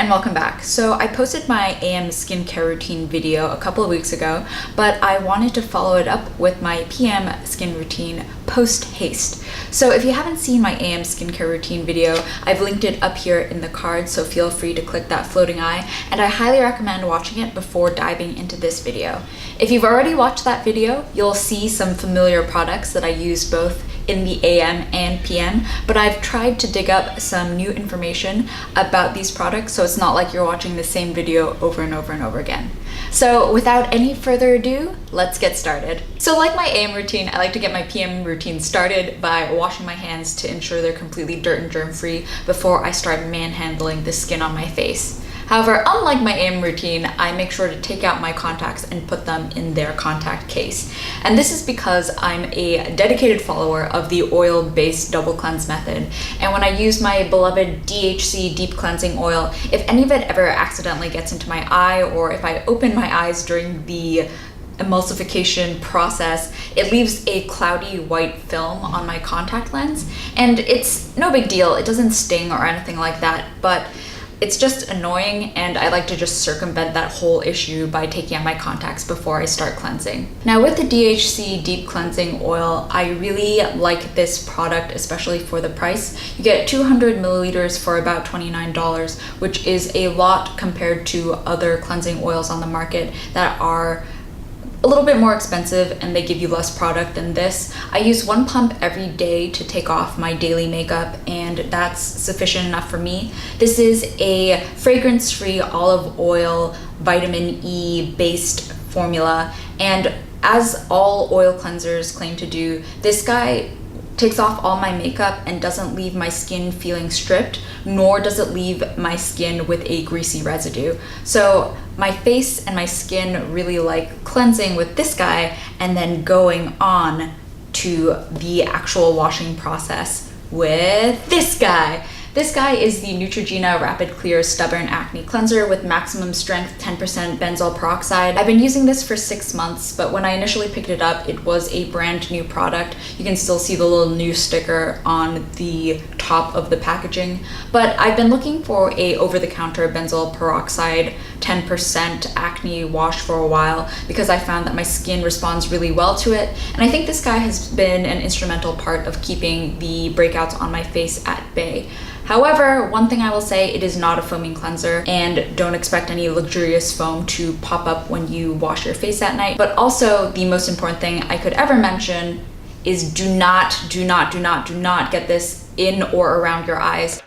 and welcome back. So I posted my AM skincare routine video a couple of weeks ago, but I wanted to follow it up with my PM skin routine post haste. So if you haven't seen my AM skincare routine video, I've linked it up here in the card, so feel free to click that floating eye, and I highly recommend watching it before diving into this video. If you've already watched that video, you'll see some familiar products that I use both in the AM and PM, but I've tried to dig up some new information about these products so it's not like you're watching the same video over and over and over again. So without any further ado, let's get started. So like my AM routine, I like to get my PM routine started by washing my hands to ensure they're completely dirt and germ free before I start manhandling the skin on my face. However, unlike my AM routine, I make sure to take out my contacts and put them in their contact case. And this is because I'm a dedicated follower of the oil-based double cleanse method. And when I use my beloved DHC Deep Cleansing Oil, if any of it ever accidentally gets into my eye, or if I open my eyes during the emulsification process, it leaves a cloudy white film on my contact lens. And it's no big deal, it doesn't sting or anything like that, but it's just annoying, and I like to just circumvent that whole issue by taking out my contacts before I start cleansing. Now with the DHC Deep Cleansing Oil, I really like this product, especially for the price. You get 200 milliliters for about $29, which is a lot compared to other cleansing oils on the market that are a little bit more expensive and they give you less product than this. I use one pump every day to take off my daily makeup, and that's sufficient enough for me. This is a fragrance-free olive oil, vitamin E based formula, and as all oil cleansers claim to do, this guy takes off all my makeup and doesn't leave my skin feeling stripped, nor does it leave my skin with a greasy residue. So my face and my skin really like cleansing with this guy and then going on to the actual washing process with this guy. This guy is the Neutrogena Rapid Clear Stubborn Acne Cleanser with maximum strength 10% benzoyl peroxide. I've been using this for 6 months, but when I initially picked it up, it was a brand new product. You can still see the little new sticker on the top of the packaging. But I've been looking for a over-the-counter benzoyl peroxide 10% acne wash for a while because I found that my skin responds really well to it. And I think this guy has been an instrumental part of keeping the breakouts on my face at bay. However, one thing I will say, it is not a foaming cleanser, and don't expect any luxurious foam to pop up when you wash your face at night. But also, the most important thing I could ever mention is do not get this in or around your eyes.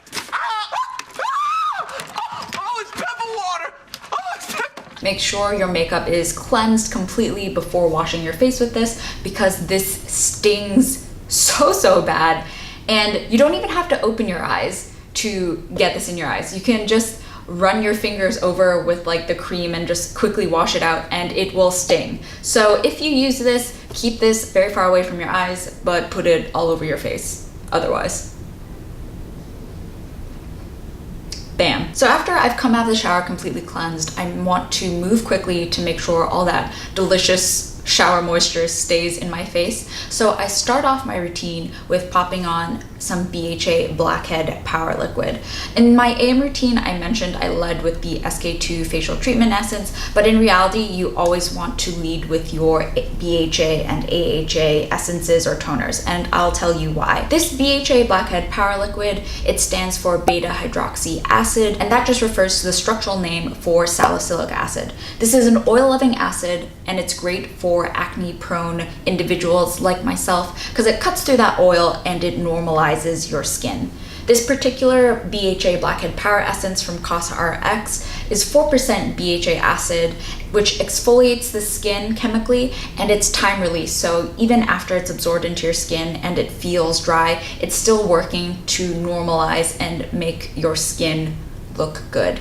Make sure your makeup is cleansed completely before washing your face with this, because this stings so bad. And you don't even have to open your eyes to get this in your eyes. You can just run your fingers over with like the cream and just quickly wash it out, and it will sting. So if you use this, keep this very far away from your eyes, but put it all over your face otherwise. Bam. So after I've come out of the shower completely cleansed, I want to move quickly to make sure all that delicious shower moisture stays in my face. So I start off my routine with popping on some BHA Blackhead Power Liquid. In my AM routine, I mentioned I led with the SK2 Facial Treatment Essence, but in reality, you always want to lead with your BHA and AHA essences or toners, and I'll tell you why. This BHA Blackhead Power Liquid, it stands for beta hydroxy acid, and that just refers to the structural name for salicylic acid. This is an oil-loving acid, and it's great for acne-prone individuals like myself because it cuts through that oil and it normalizes your skin. This particular BHA Blackhead Power Essence from CosRX is 4% BHA acid, which exfoliates the skin chemically, and it's time release. So even after it's absorbed into your skin and it feels dry, it's still working to normalize and make your skin look good.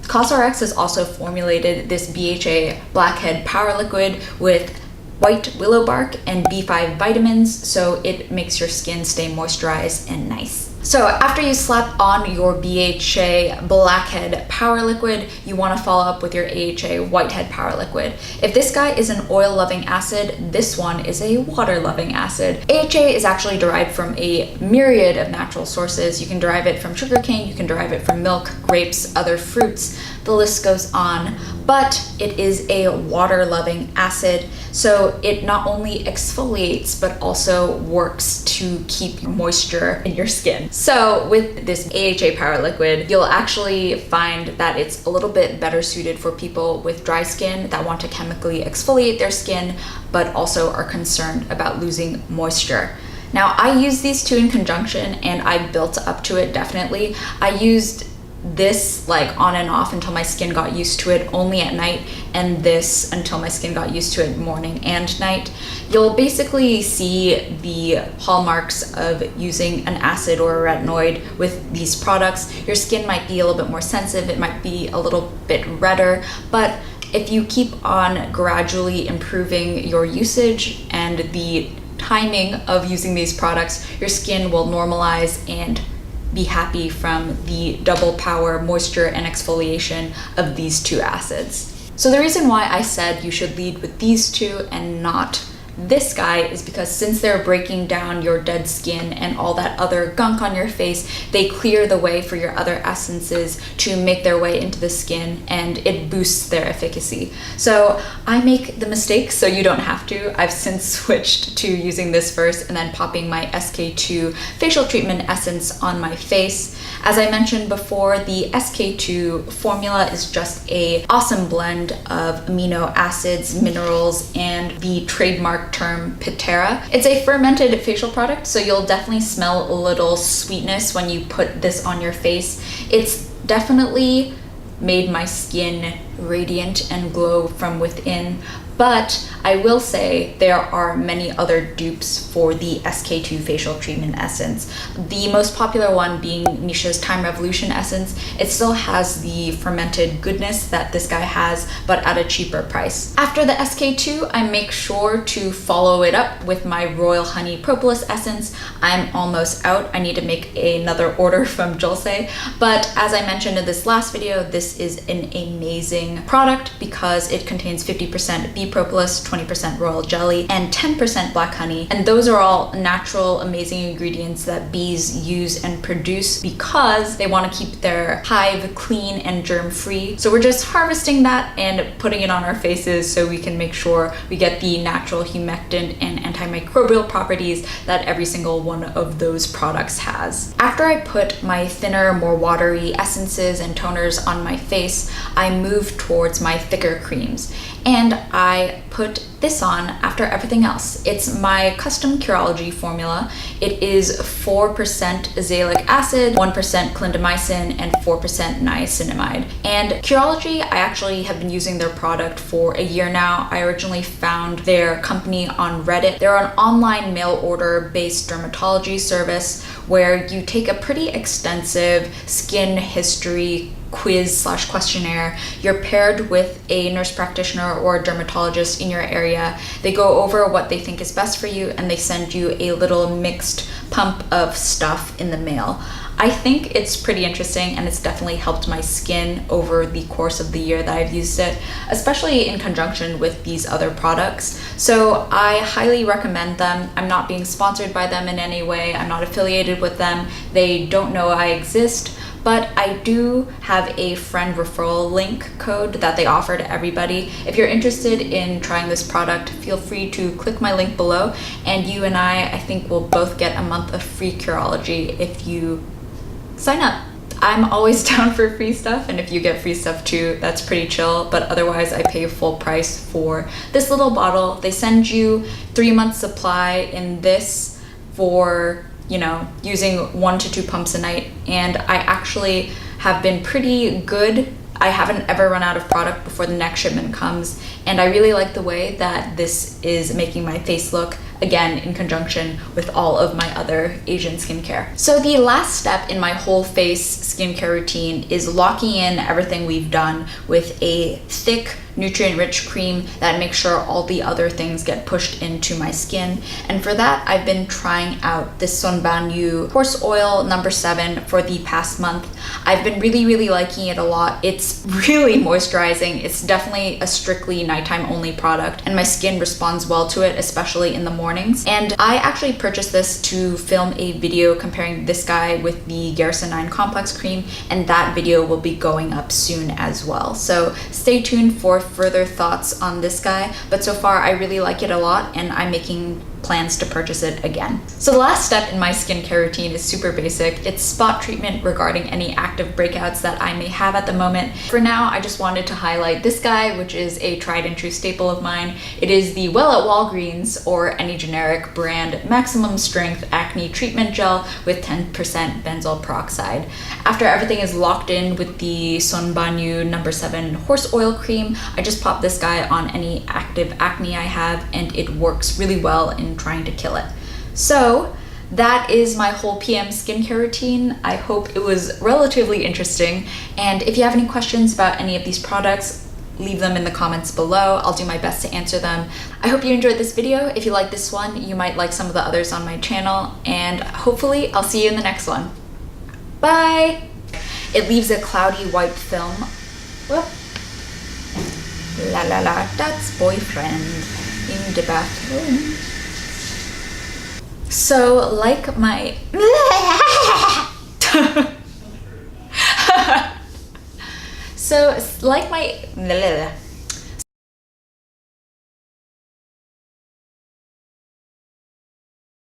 CosRX has also formulated this BHA Blackhead Power Liquid with white willow bark and B5 vitamins, so it makes your skin stay moisturized and nice. So after you slap on your BHA Blackhead Power Liquid, you want to follow up with your AHA Whitehead Power Liquid. If this guy is an oil-loving acid, this one is a water-loving acid. AHA is actually derived from a myriad of natural sources. You can derive it from sugarcane, you can derive it from milk, grapes, other fruits, the list goes on. But it is a water-loving acid, so it not only exfoliates, but also works to keep moisture in your skin. So with this AHA Power Liquid, you'll actually find that it's a little bit better suited for people with dry skin that want to chemically exfoliate their skin, but also are concerned about losing moisture. Now, I use these two in conjunction and I built up to it definitely. I used this like on and off until my skin got used to it only at night, and this until my skin got used to it morning and night. You'll basically see the hallmarks of using an acid or a retinoid with these products. Your skin might be a little bit more sensitive, it might be a little bit redder, but if you keep on gradually improving your usage and the timing of using these products, your skin will normalize and be happy from the double power moisture and exfoliation of these two acids. So the reason why I said you should lead with these two and not this guy is because since they're breaking down your dead skin and all that other gunk on your face, they clear the way for your other essences to make their way into the skin, and it boosts their efficacy. So I make the mistake so you don't have to. I've since switched to using this first and then popping my SK2 facial treatment essence on my face. As I mentioned before, the SK2 formula is just an awesome blend of amino acids, minerals, and the trademark term pitera. It's a fermented facial product, so you'll definitely smell a little sweetness when you put this on your face. It's definitely made my skin radiant and glow from within, but I will say there are many other dupes for the SK2 facial treatment essence. The most popular one being Missha's Time Revolution essence. It still has the fermented goodness that this guy has, but at a cheaper price. After the SK2, I make sure to follow it up with my Royal Honey Propolis essence. I'm almost out. I need to make another order from Dulce, but as I mentioned in this last video, this is an amazing product because it contains 50% bee propolis, 20% royal jelly, and 10% black honey. And those are all natural, amazing ingredients that bees use and produce because they want to keep their hive clean and germ-free. So we're just harvesting that and putting it on our faces so we can make sure we get the natural humectant and antimicrobial properties that every single one of those products has. After I put my thinner, more watery essences and toners on my face, I move towards my thicker creams. And I put this on after everything else. It's my custom Curology formula. It is 4% azelaic acid, 1% clindamycin, and 4% niacinamide. And Curology, I actually have been using their product for a year now. I originally found their company on Reddit. They're an online mail order based dermatology service where you take a pretty extensive skin history quiz/questionnaire. You're paired with a nurse practitioner or a dermatologist in your area. They go over what they think is best for you and they send you a little mixed pump of stuff in the mail. I think it's pretty interesting and it's definitely helped my skin over the course of the year that I've used it, especially in conjunction with these other products. So I highly recommend them. I'm not being sponsored by them in any way. I'm not affiliated with them. They don't know I exist. But I do have a friend referral link code that they offer to everybody. If you're interested in trying this product, feel free to click my link below, and you and I think will both get a month of free Curology if you sign up. I'm always down for free stuff, and if you get free stuff too, that's pretty chill, but otherwise I pay full price for this little bottle. They send you 3 months supply in this for, you know, using 1 to 2 pumps a night, and I actually have been pretty good. I haven't ever run out of product before the next shipment comes, and I really like the way that this is making my face look, again, in conjunction with all of my other Asian skincare. So the last step in my whole face skincare routine is locking in everything we've done with a thick, nutrient-rich cream that makes sure all the other things get pushed into my skin. And for that, I've been trying out this SonBahYu Horse Oil number 7 for the past month. I've been really liking it a lot. It's really moisturizing. It's definitely a strictly nighttime only product, and my skin responds well to it, especially in the mornings. And I actually purchased this to film a video comparing this guy with the Garrison 9 Complex Cream, and that video will be going up soon as well. So stay tuned for further thoughts on this guy, but so far I really like it a lot, and I'm making plans to purchase it again. So the last step in my skincare routine is super basic. It's spot treatment regarding any active breakouts that I may have at the moment. For now, I just wanted to highlight this guy, which is a tried and true staple of mine. It is the Well at Walgreens or any generic brand maximum strength acne treatment gel with 10% benzoyl peroxide. After everything is locked in with the SonBahYu number 7 horse oil cream, I just pop this guy on any active acne I have, and it works really well in trying to kill it. So that is my whole PM skincare routine. I hope it was relatively interesting, and if you have any questions about any of these products, leave them in the comments below. I'll do my best to answer them. I hope you enjoyed this video. If you like this one, you might like some of the others on my channel, and hopefully I'll see you in the next one. Bye! It leaves a cloudy white film. Whoop. La la la, that's boyfriend in the bathroom. So like my so like my